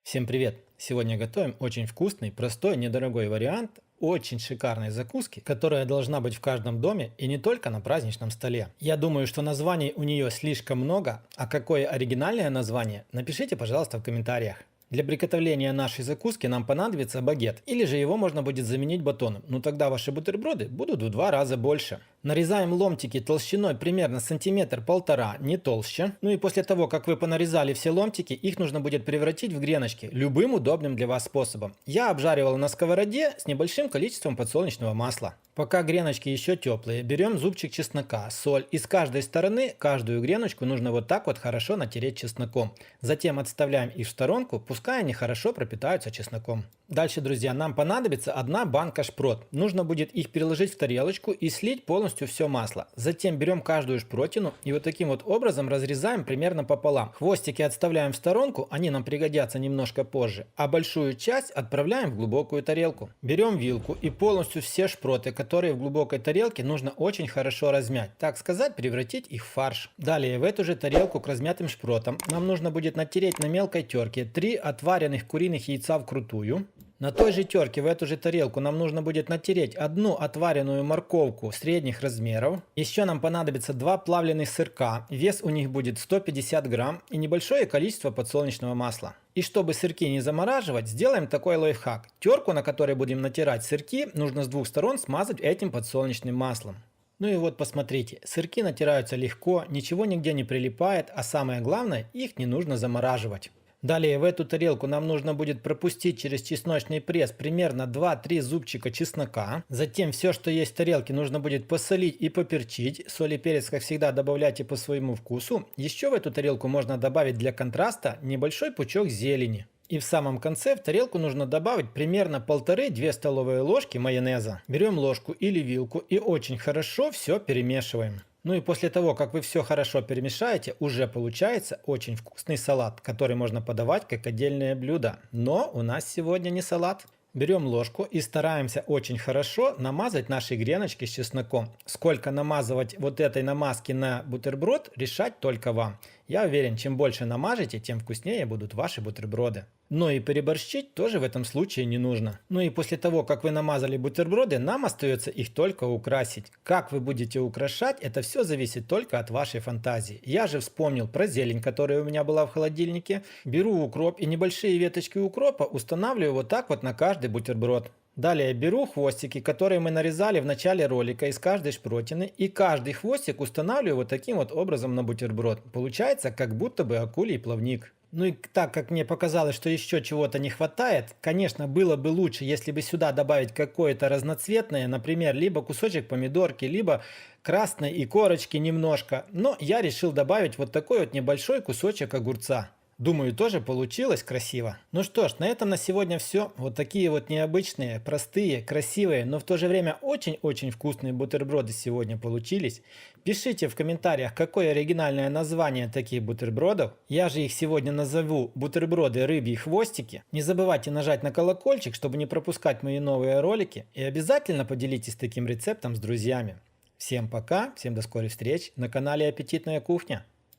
Всем привет! Сегодня готовим очень вкусный, простой, недорогой вариант очень шикарной закуски, которая должна быть в каждом доме и не только на праздничном столе. Я думаю, что названий у нее слишком много, а какое оригинальное название, напишите, пожалуйста, в комментариях. Для приготовления нашей закуски нам понадобится багет, или же его можно будет заменить батоном, но тогда ваши бутерброды будут в 2 раза больше. Нарезаем ломтики толщиной примерно сантиметр-полтора, не толще. Ну и после того, как вы понарезали все ломтики, их нужно будет превратить в греночки, любым удобным для вас способом. Я обжаривал на сковороде с небольшим количеством подсолнечного масла. Пока греночки еще теплые, берем зубчик чеснока, соль и с каждой стороны каждую греночку нужно вот так вот хорошо натереть чесноком. Затем отставляем их в сторонку, пускай они хорошо пропитаются чесноком. Дальше, друзья, нам понадобится 1 банка шпрот. Нужно будет их переложить в тарелочку и слить полностью все масло. Затем берем каждую шпротину и вот таким вот образом разрезаем примерно пополам. Хвостики отставляем в сторонку, они нам пригодятся немножко позже. А большую часть отправляем в глубокую тарелку. Берем вилку и полностью все шпроты, которые в глубокой тарелке, нужно очень хорошо размять. Так сказать, превратить их в фарш. Далее в эту же тарелку к размятым шпротам нам нужно будет натереть на мелкой терке 3 отваренных куриных яйца вкрутую. На той же терке в эту же тарелку нам нужно будет натереть 1 отваренную морковку средних размеров. Еще нам понадобится 2 плавленых сырка, вес у них будет 150 грамм и небольшое количество подсолнечного масла. И чтобы сырки не замораживать, сделаем такой лайфхак. Терку, на которой будем натирать сырки, нужно с 2 сторон смазать этим подсолнечным маслом. Ну и вот посмотрите, сырки натираются легко, ничего нигде не прилипает, а самое главное, их не нужно замораживать. Далее в эту тарелку нам нужно будет пропустить через чесночный пресс примерно 2-3 зубчика чеснока. Затем все, что есть в тарелке, нужно будет посолить и поперчить. Соль и перец, как всегда, добавляйте по своему вкусу. Еще в эту тарелку можно добавить для контраста небольшой пучок зелени. И в самом конце в тарелку нужно добавить примерно 1,5-2 столовые ложки майонеза. Берем ложку или вилку и очень хорошо все перемешиваем. Ну и после того, как вы все хорошо перемешаете, уже получается очень вкусный салат, который можно подавать как отдельное блюдо. Но у нас сегодня не салат. Берем ложку и стараемся очень хорошо намазать наши греночки с чесноком. Сколько намазывать вот этой намазки на бутерброд, решать только вам. Я уверен, чем больше намажете, тем вкуснее будут ваши бутерброды. Но и переборщить тоже в этом случае не нужно. Ну и после того, как вы намазали бутерброды, нам остается их только украсить. Как вы будете украшать, это все зависит только от вашей фантазии. Я же вспомнил про зелень, которая у меня была в холодильнике. Беру укроп и небольшие веточки укропа устанавливаю вот так вот на каждый бутерброд. Далее беру хвостики, которые мы нарезали в начале ролика из каждой шпротины, и каждый хвостик устанавливаю вот таким вот образом на бутерброд. Получается как будто бы акулий плавник. Ну и так как мне показалось, что еще чего-то не хватает, конечно, было бы лучше, если бы сюда добавить какое-то разноцветное, например, либо кусочек помидорки, либо красной и корочки немножко. Но я решил добавить вот такой вот небольшой кусочек огурца. Думаю, тоже получилось красиво. Ну что ж, на этом на сегодня все. Вот такие вот необычные, простые, красивые, но в то же время очень-очень вкусные бутерброды сегодня получились. Пишите в комментариях, какое оригинальное название таких бутербродов. Я же их сегодня назову бутерброды рыбьи хвостики. Не забывайте нажать на колокольчик, чтобы не пропускать мои новые ролики. И обязательно поделитесь таким рецептом с друзьями. Всем пока, всем до скорых встреч на канале Аппетитная кухня.